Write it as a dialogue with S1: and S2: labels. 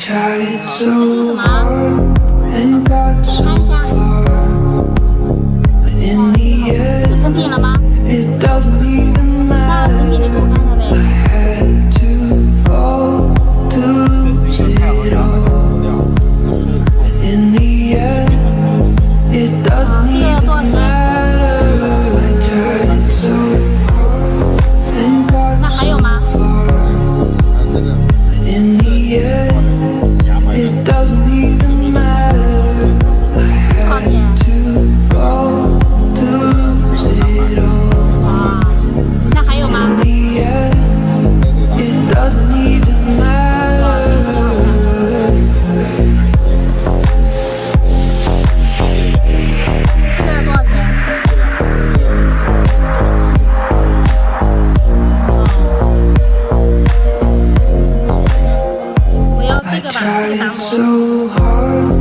S1: tried so hard and got so far, but in the
S2: 你生病了吗？
S1: end, it doesn't even
S2: 那生病你给我
S1: matter.
S2: 看看
S1: I
S2: 呗。
S1: had to fall to lose it all, but in the end, it doesn't
S2: 这个
S1: even
S2: 多少钱？
S1: matter. I tried so hard and got
S2: 那还有
S1: so
S2: 吗？
S1: far, but in the end, it doesn't even matter. I
S2: 多少
S1: had
S2: 钱？
S1: to fall to lose it all.
S2: 啊，那还有吗？
S1: In the end, it doesn't even matter.
S2: 这个多少钱？我要
S1: I
S2: 这个吧，这个
S1: tried
S2: 打火。
S1: so hard.